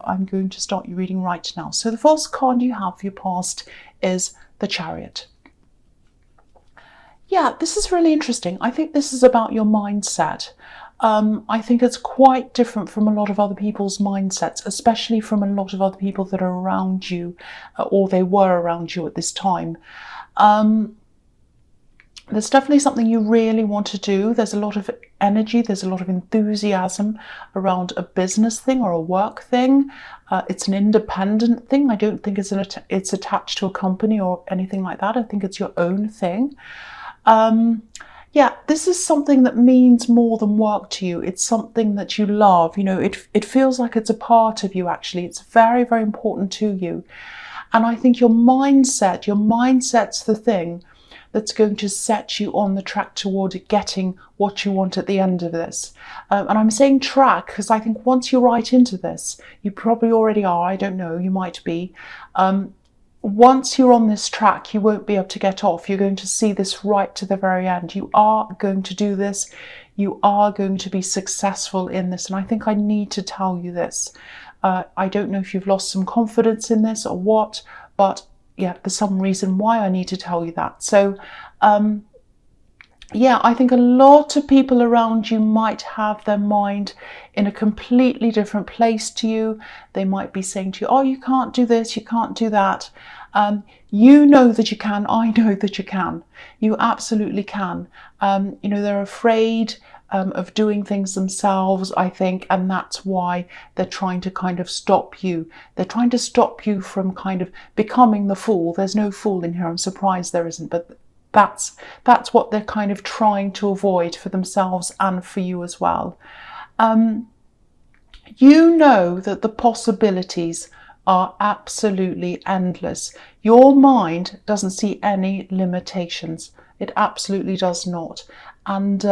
I'm going to start your reading right now. So the first card you have for your past is the Chariot. Yeah, this is really interesting. I think this is about your mindset. I think it's quite different from a lot of other people's mindsets, especially from a lot of other people that are around you, or they were around you at this time. There's definitely something you really want to do. There's a lot of energy, there's a lot of enthusiasm around a business thing or a work thing. It's an independent thing. I don't think it's attached to a company or anything like that. I think it's your own thing. Yeah, this is something that means more than work to you. It's something that you love. You know, it feels like it's a part of you, actually. It's very, very important to you. And I think your mindset's the thing that's going to set you on the track toward getting what you want at the end of this. And I'm saying track because I think once you're right into this, you probably already are, I don't know, you might be. Once you're on this track, you won't be able to get off. You're going to see this right to the very end. You are going to do this. You are going to be successful in this. And I think I need to tell you this. I don't know if you've lost some confidence in this or what, but yeah, there's some reason why I need to tell you that. So, yeah, I think a lot of people around you might have their mind in a completely different place to you. They might be saying to you, oh, you can't do this, you can't do that. You know that you can. I know that you can. You absolutely can. You know, they're afraid of doing things themselves, I think, and that's why they're trying to kind of stop you. They're trying to stop you from kind of becoming the fool. There's no fool in here. I'm surprised there isn't, but that's what they're kind of trying to avoid for themselves and for you as well. You know that the possibilities are absolutely endless. Your mind doesn't see any limitations. It absolutely does not. And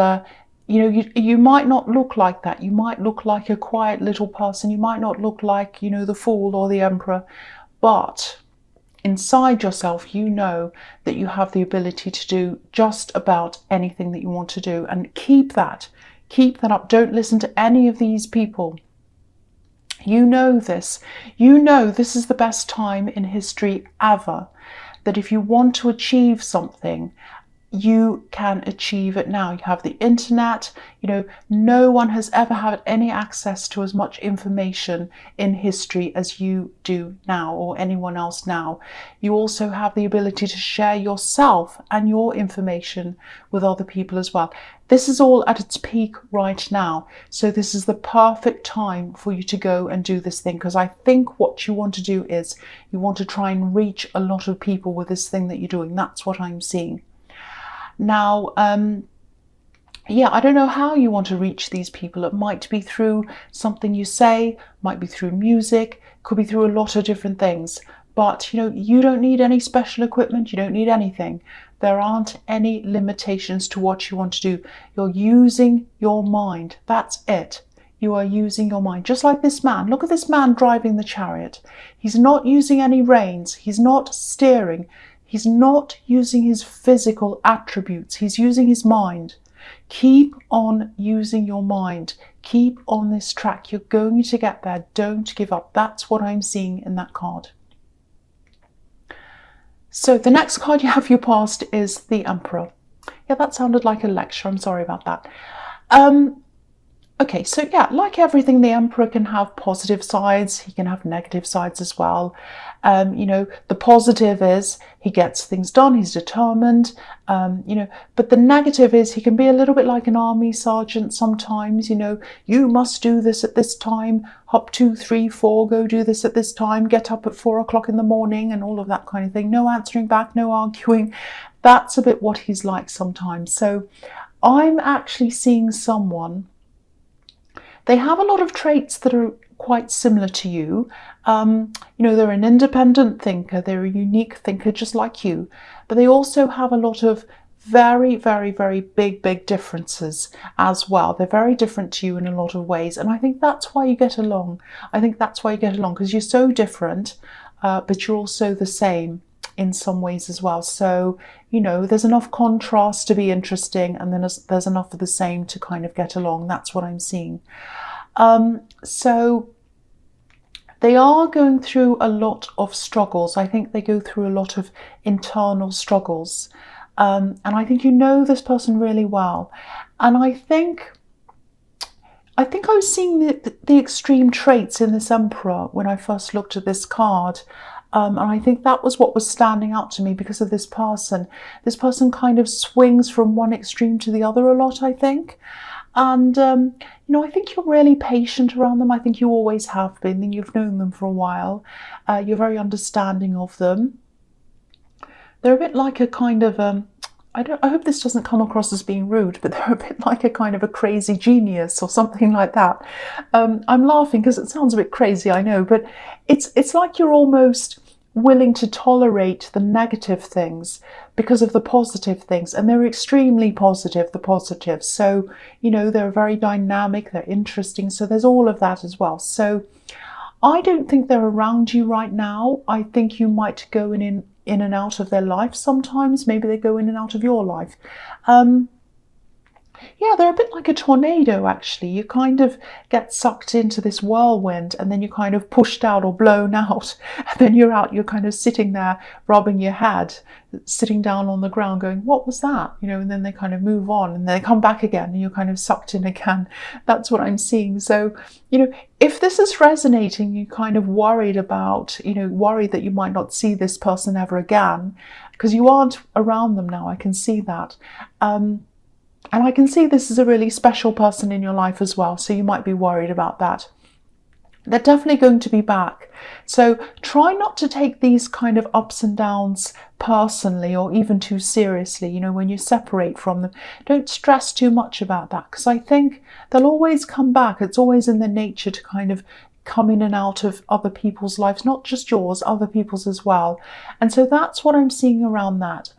you know, you might not look like that. You might look like a quiet little person. You might not look like, you know, the fool or the emperor. But inside yourself, you know that you have the ability to do just about anything that you want to do. And keep that up. Don't listen to any of these people. You know this. You know this is the best time in history ever. That if you want to achieve something, you can achieve it now. You have the internet. You know, no one has ever had any access to as much information in history as you do now, or anyone else now. You also have the ability to share yourself and your information with other people as well. This is all at its peak right now. So this is the perfect time for you to go and do this thing, because I think what you want to do is you want to try and reach a lot of people with this thing that you're doing. That's what I'm seeing. Now, yeah, I don't know how you want to reach these people. It might be through something you say, might be through music, could be through a lot of different things. But, you know, you don't need any special equipment. You don't need anything. There aren't any limitations to what you want to do. You're using your mind. That's it. You are using your mind. Just like this man. Look at this man driving the chariot. He's not using any reins. He's not steering. He's not using his physical attributes. He's using his mind. Keep on using your mind. Keep on this track. You're going to get there. Don't give up. That's what I'm seeing in that card. So the next card you have for your past is the Emperor. Yeah, that sounded like a lecture. I'm sorry about that. Okay, so yeah, like everything, the Emperor can have positive sides. He can have negative sides as well. You know, the positive is he gets things done. He's determined, you know, but the negative is he can be a little bit like an army sergeant sometimes. You know, you must do this at this time, hop 2, 3, 4, go do this at this time, get up at 4 o'clock in the morning and all of that kind of thing. No answering back, no arguing. That's a bit what he's like sometimes. So I'm actually seeing someone, they have a lot of traits that are quite similar to you. You know, they're an independent thinker, they're a unique thinker just like you, but they also have a lot of very, very, very big differences as well. They're very different to you in a lot of ways, and I think that's why you get along. I think that's why you get along, because you're so different, but you're also the same in some ways as well. So, you know, there's enough contrast to be interesting, and then there's enough of the same to kind of get along. That's what I'm seeing. So They are going through a lot of struggles. I think they go through a lot of internal struggles. And I think you know this person really well. And I think I was seeing the extreme traits in this Emperor when I first looked at this card. And I think that was what was standing out to me because of this person. This person kind of swings from one extreme to the other a lot, I think. And, I think you're really patient around them. I think you always have been, and you've known them for a while. You're very understanding of them. They're a bit like a kind of, I hope this doesn't come across as being rude, but they're a bit like a kind of a crazy genius or something like that. I'm laughing because it sounds a bit crazy, I know, but it's like you're almost willing to tolerate the negative things because of the positive things, and they're extremely positive, the positives. So, they're very dynamic, they're interesting, so there's all of that as well. So I don't think they're around you right now. I think you might go in and out of their life sometimes. Maybe they go in and out of your life. Yeah, they're a bit like a tornado, actually. You kind of get sucked into this whirlwind and then you're kind of pushed out or blown out. And then you're out, you're kind of sitting there rubbing your head, sitting down on the ground going, what was that? And then they kind of move on and they come back again and you're kind of sucked in again. That's what I'm seeing. So, if this is resonating, you're kind of worried about, worried that you might not see this person ever again because you aren't around them now. I can see that. And I can see this is a really special person in your life as well, so you might be worried about that. They're definitely going to be back. So try not to take these kind of ups and downs personally or even too seriously, when you separate from them. Don't stress too much about that because I think they'll always come back. It's always in their nature to kind of come in and out of other people's lives, not just yours, other people's as well. And so that's what I'm seeing around that.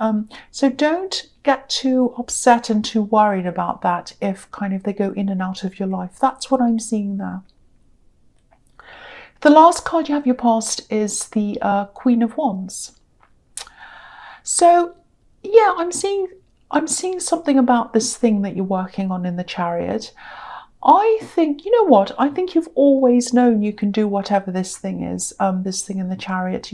So don't get too upset and too worried about that if kind of they go in and out of your life. That's what I'm seeing there. The last card you have your past is the Queen of Wands. So yeah, I'm seeing something about this thing that you're working on in the Chariot. I think, I think you've always known you can do whatever this thing is, this thing in the Chariot.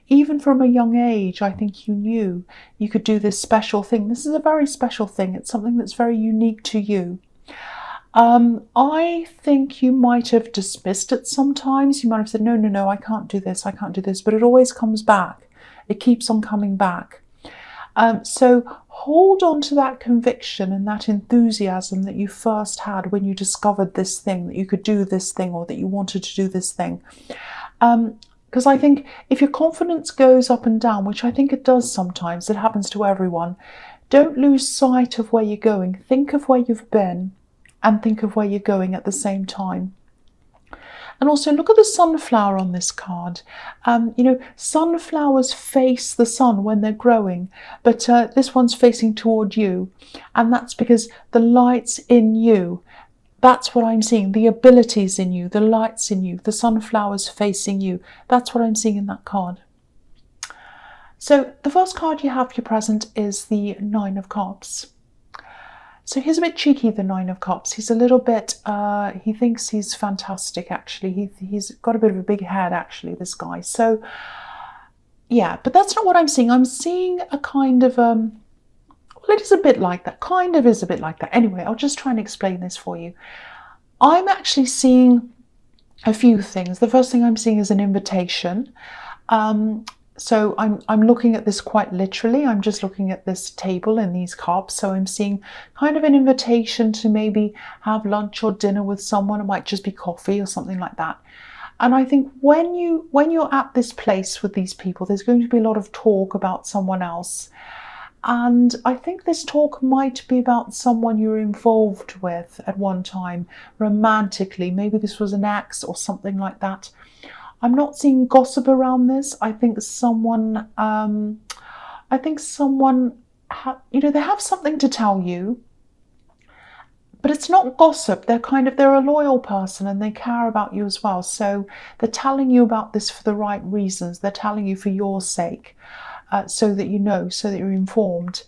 Even from a young age, I think you knew you could do this special thing. This is a very special thing. It's something that's very unique to you. I think you might have dismissed it sometimes. You might have said, no, I can't do this, but it always comes back. It keeps on coming back. So hold on to that conviction and that enthusiasm that you first had when you discovered this thing, that you could do this thing or that you wanted to do this thing. Because I think if your confidence goes up and down, which I think it does sometimes, it happens to everyone, don't lose sight of where you're going. Think of where you've been and think of where you're going at the same time. And also look at the sunflower on this card. Sunflowers face the sun when they're growing, but this one's facing toward you. And that's because the light's in you. That's what I'm seeing. The abilities in you, the light's in you, the sunflower's facing you. That's what I'm seeing in that card. So the first card you have for your present is the Nine of Cups. So he's a bit cheeky, the Nine of Cups. He's a little bit, he thinks he's fantastic, actually. He's got a bit of a big head, actually, this guy. So, yeah, but that's not what I'm seeing. I'm seeing a kind of, well, it is a bit like that. Kind of is a bit like that. Anyway, I'll just try and explain this for you. I'm actually seeing a few things. The first thing I'm seeing is an invitation. So I'm looking at this quite literally. I'm just looking at this table and these cups. So I'm seeing kind of an invitation to maybe have lunch or dinner with someone. It might just be coffee or something like that. And I think when you're at this place with these people, there's going to be a lot of talk about someone else. And I think this talk might be about someone you're involved with at one time, romantically. Maybe this was an ex or something like that. I'm not seeing gossip around this. I think someone, they have something to tell you, but it's not gossip. They're a loyal person and they care about you as well. So they're telling you about this for the right reasons. They're telling you for your sake, so that you know, so that you're informed.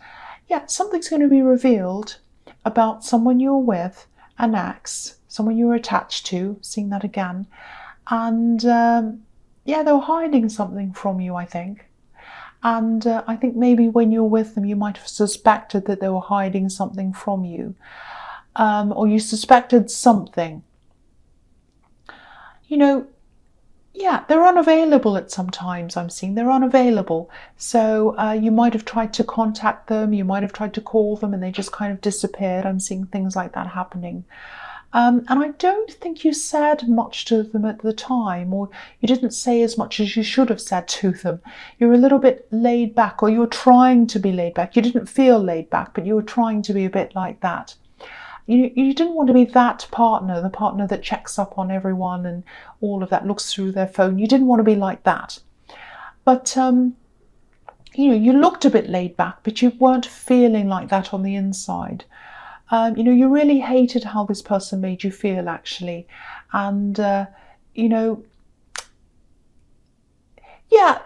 Yeah, something's going to be revealed about someone you're with, an ex, someone you're attached to, seeing that again. And yeah, they were hiding something from you, I think. And I think maybe when you're with them, you might have suspected that they were hiding something from you, or you suspected something. You know, yeah, they're unavailable at some times. I'm seeing they're unavailable. So you might have tried to contact them, you might have tried to call them, and they just kind of disappeared. I'm seeing things like that happening. And I don't think you said much to them at the time, or you didn't say as much as you should have said to them. You were a little bit laid back, or you were trying to be laid back. You didn't feel laid back, but you were trying to be a bit like that. You didn't want to be that partner, the partner that checks up on everyone and all of that, looks through their phone. You didn't want to be like that. But, you looked a bit laid back, but you weren't feeling like that on the inside. You really hated how this person made you feel, actually. And, yeah,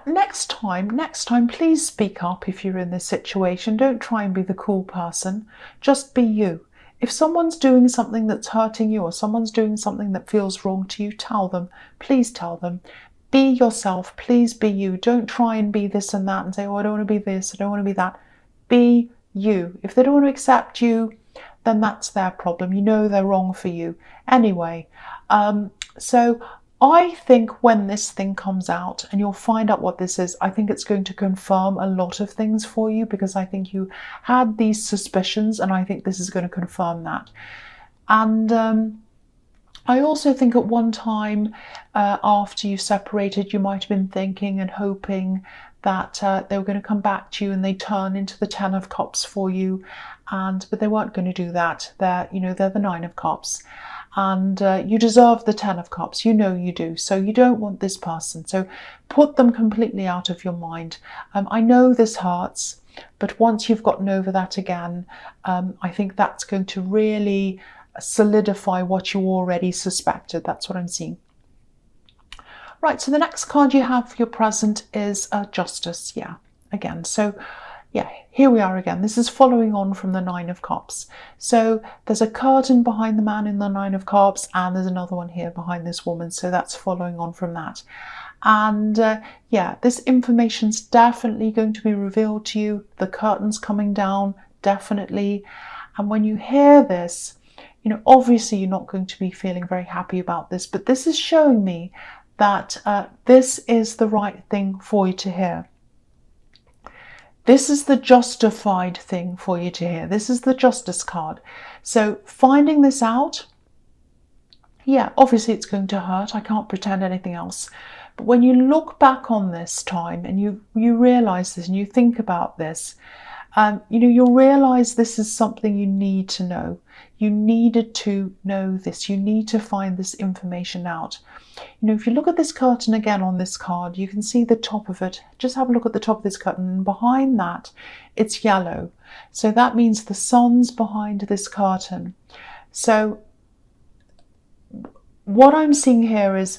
next time, please speak up if you're in this situation. Don't try and be the cool person. Just be you. If someone's doing something that's hurting you, or someone's doing something that feels wrong to you, tell them. Please tell them. Be yourself. Please be you. Don't try and be this and that and say, oh, I don't want to be this, I don't want to be that. Be you. If they don't want to accept you, then that's their problem. You know they're wrong for you. Anyway, so I think when this thing comes out and you'll find out what this is, I think it's going to confirm a lot of things for you, because I think you had these suspicions and I think this is going to confirm that. And I also think at one time after you separated, you might have been thinking and hoping that they were going to come back to you and they turn into the 10 of Cups for you, but they weren't going to do that. They're the 9 of Cups. And you deserve the 10 of Cups. You know you do. So you don't want this person. So put them completely out of your mind. I know this hurts, but once you've gotten over that again, I think that's going to really solidify what you already suspected. That's what I'm seeing. Right, so the next card you have for your present is Justice. Yeah, again. So yeah, here we are again. This is following on from the 9 of Cups. So there's a curtain behind the man in the 9 of Cups, and there's another one here behind this woman. So that's following on from that. And yeah, this information's definitely going to be revealed to you. The curtain's coming down, definitely. And when you hear this, obviously you're not going to be feeling very happy about this, but this is showing me that this is the right thing for you to hear. This is the justified thing for you to hear. This is the Justice card. So finding this out, yeah, obviously it's going to hurt. I can't pretend anything else. But when you look back on this time and you realize this and you think about this, you'll realize this is something you need to know. You needed to know this. You need to find this information out. If you look at this curtain again on this card, you can see the top of it. Just have a look at the top of this curtain, and behind that, it's yellow. So that means the sun's behind this curtain. So what I'm seeing here is,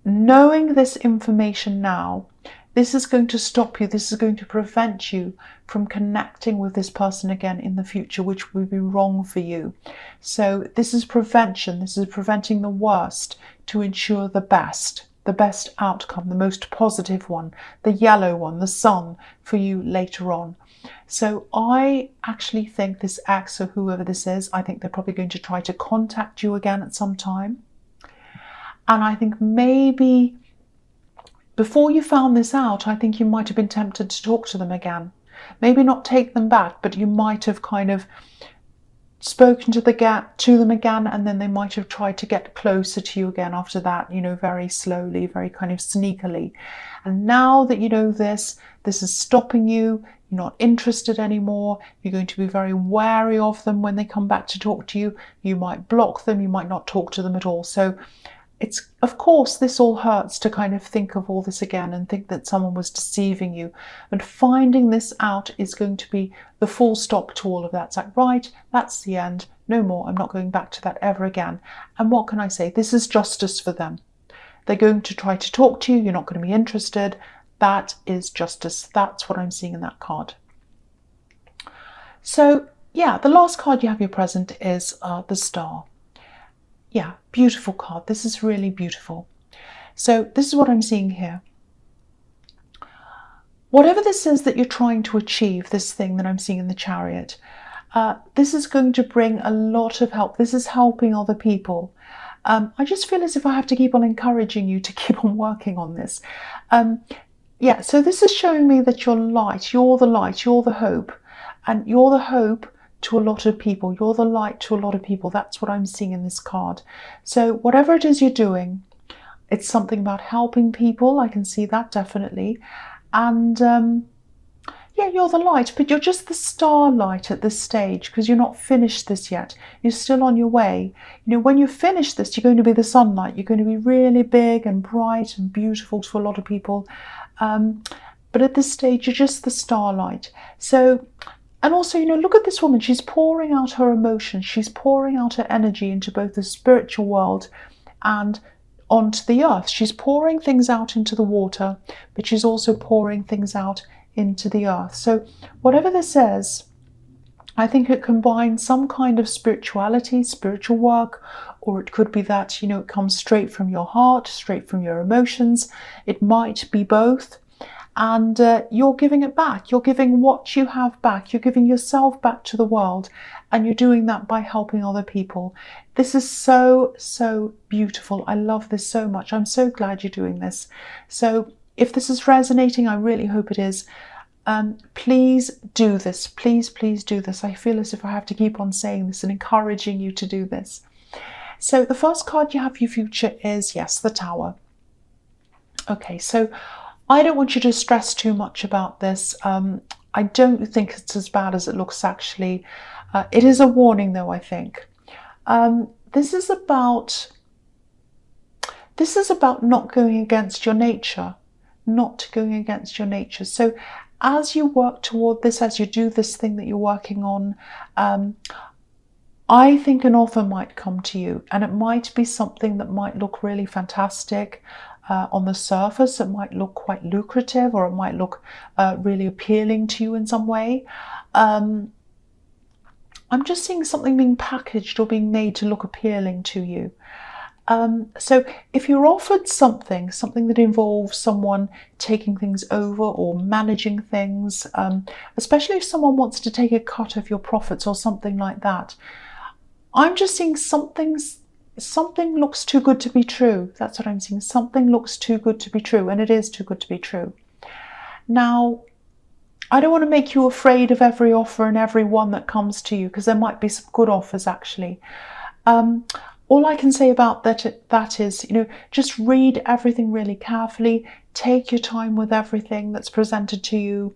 knowing this information now, this is going to stop you. This is going to prevent you from connecting with this person again in the future, which would be wrong for you. So this is prevention. This is preventing the worst to ensure the best outcome, the most positive one, the yellow one, the sun for you later on. So I actually think this ex, or whoever this is, I think they're probably going to try to contact you again at some time. And I think maybe before you found this out, I think you might have been tempted to talk to them again. Maybe not take them back, but you might have kind of spoken to them again, and then they might have tried to get closer to you again after that, very slowly, very kind of sneakily. And now that you know this is stopping you. You're not interested anymore. You're going to be very wary of them when they come back to talk to you. You might block them. You might not talk to them at all. So it's, of course, this all hurts to kind of think of all this again and think that someone was deceiving you. And finding this out is going to be the full stop to all of that. It's like, right, that's the end. No more. I'm not going back to that ever again. And what can I say? This is justice for them. They're going to try to talk to you. You're not going to be interested. That is justice. That's what I'm seeing in that card. So, yeah, the last card you have your present is the Star. Yeah, beautiful card. This is really beautiful. So this is what I'm seeing here. Whatever this is that you're trying to achieve, this thing that I'm seeing in the Chariot, this is going to bring a lot of help. This is helping other people. I just feel as if I have to keep on encouraging you to keep on working on this. Yeah, so this is showing me that you're light, you're the hope, and you're the hope to a lot of people. You're the light to a lot of people. That's what I'm seeing in this card. So whatever it is you're doing, it's something about helping people. I can see that definitely. And yeah, you're the light, but you're just the starlight at this stage because you're not finished this yet. You're still on your way. You know, when you finish this, you're going to be the sunlight. You're going to be really big and bright and beautiful to a lot of people. But at this stage, you're just the starlight. So, and also, you know, look at this woman. She's pouring out her emotions. She's pouring out her energy into both the spiritual world and onto the earth. She's pouring things out into the water, but she's also pouring things out into the earth. So whatever this is, I think it combines some kind of spirituality, spiritual work, or it could be that, you know, it comes straight from your heart, straight from your emotions. It might be both. And you're giving it back. You're giving what you have back. You're giving yourself back to the world. And you're doing that by helping other people. This is so, so beautiful. I love this so much. I'm so glad you're doing this. So if this is resonating, I really hope it is. Please do this. Please, please do this. I feel as if I have to keep on saying this and encouraging you to do this. So the first card you have for your future is, yes, the Tower. Okay, so I don't want you to stress too much about this. I don't think it's as bad as it looks, actually. It is a warning, though, I think. This is about not going against your nature. Not going against your nature. So as you work toward this, as you do this thing that you're working on, I think an offer might come to you, and it might be something that might look really fantastic. On the surface, it might look quite lucrative, or it might look really appealing to you in some way. I'm just seeing something being packaged or being made to look appealing to you. So if you're offered something that involves someone taking things over or managing things, especially if someone wants to take a cut of your profits or something like that, I'm just seeing something looks too good to be true. That's what I'm seeing. Something looks too good to be true, and it is too good to be true. Now, I don't want to make you afraid of every offer and every one that comes to you, because there might be some good offers, actually. All I can say about that is, you know, just read everything really carefully. Take your time with everything that's presented to you.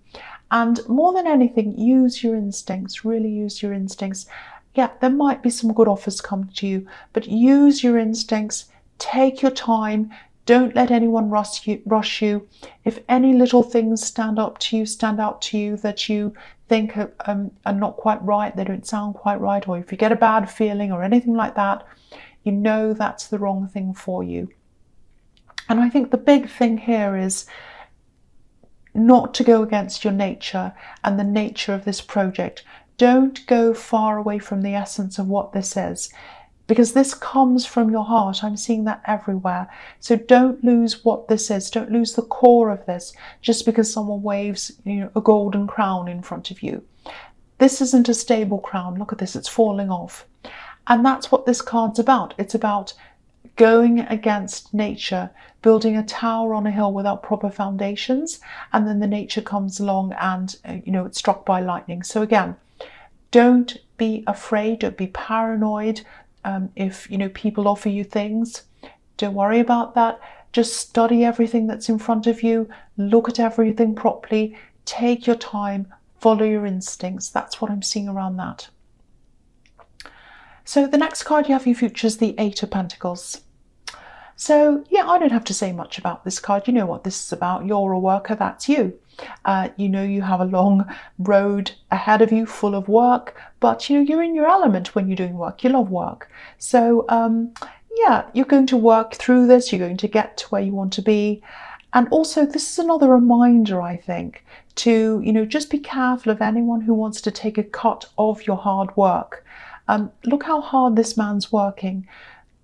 And more than anything, use your instincts. Really use your instincts. Yeah, there might be some good offers come to you, but use your instincts. Take your time. Don't let anyone rush you. If any little things stand out to you that you think are not quite right, they don't sound quite right, or if you get a bad feeling or anything like that, you know that's the wrong thing for you. And I think the big thing here is not to go against your nature and the nature of this project. Don't go far away from the essence of what this is, because this comes from your heart. I'm seeing that everywhere. So don't lose what this is. Don't lose the core of this just because someone waves, you know, a golden crown in front of you. This isn't a stable crown. Look at this, it's falling off. And that's what this card's about. It's about going against nature, building a tower on a hill without proper foundations, and then the nature comes along and, you know, it's struck by lightning. So again, don't be afraid, don't be paranoid. If, you know, people offer you things, don't worry about that. Just study everything that's in front of you, look at everything properly, take your time, follow your instincts. That's what I'm seeing around that. So the next card you have for your future is the Eight of Pentacles. So yeah, I don't have to say much about this card. You know what this is about. You're a worker, that's you. You know you have a long road ahead of you full of work, but you know you're in your element when you're doing work. You love work. So yeah, you're going to work through this. You're going to get to where you want to be. And also this is another reminder, I think, to, you know, just be careful of anyone who wants to take a cut of your hard work. Look how hard this man's working.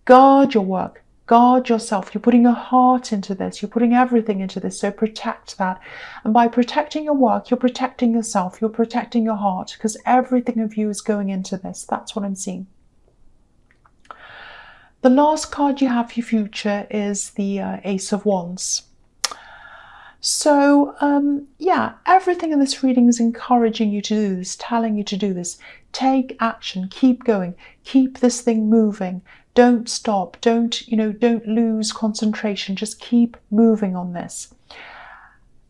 Guard your work. Guard yourself. You're putting your heart into this. You're putting everything into this. So protect that. And by protecting your work, you're protecting yourself. You're protecting your heart, because everything of you is going into this. That's what I'm seeing. The last card you have for your future is the Ace of Wands. So, yeah, everything in this reading is encouraging you to do this, telling you to do this. Take action. Keep going. Keep this thing moving. Don't stop. Don't lose concentration. Just keep moving on this.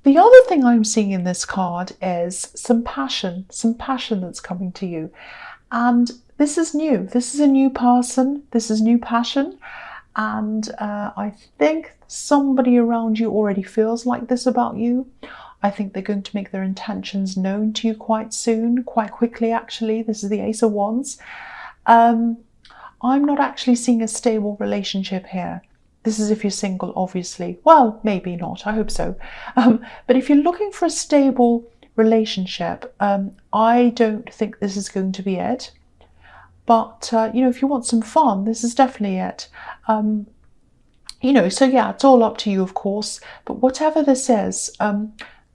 The other thing I'm seeing in this card is some passion that's coming to you. And this is new. This is a new person. This is new passion. And I think somebody around you already feels like this about you. I think they're going to make their intentions known to you quite soon, quite quickly actually. This is the Ace of Wands. I'm not actually seeing a stable relationship here. This is if you're single, obviously. Well, maybe not. I hope so. But if you're looking for a stable relationship, I don't think this is going to be it. But, if you want some fun, this is definitely it. So yeah, it's all up to you, of course. But whatever this is,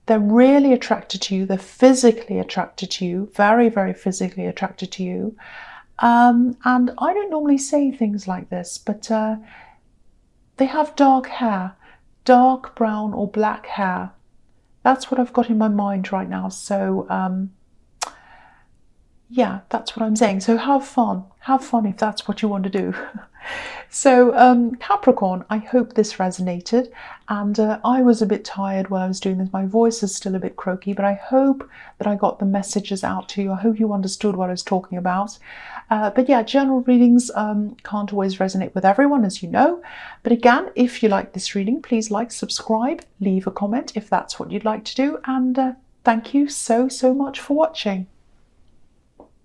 they're really attracted to you. They're physically attracted to you, very, very physically attracted to you. And I don't normally say things like this, but they have dark hair, dark brown or black hair. That's what I've got in my mind right now. So, yeah, that's what I'm saying. So have fun if that's what you want to do. So Capricorn, I hope this resonated. And I was a bit tired while I was doing this. My voice is still a bit croaky, but I hope that I got the messages out to you. I hope you understood what I was talking about. But yeah, general readings can't always resonate with everyone, as you know. But again, if you like this reading, please like, subscribe, leave a comment if that's what you'd like to do. And thank you so much for watching.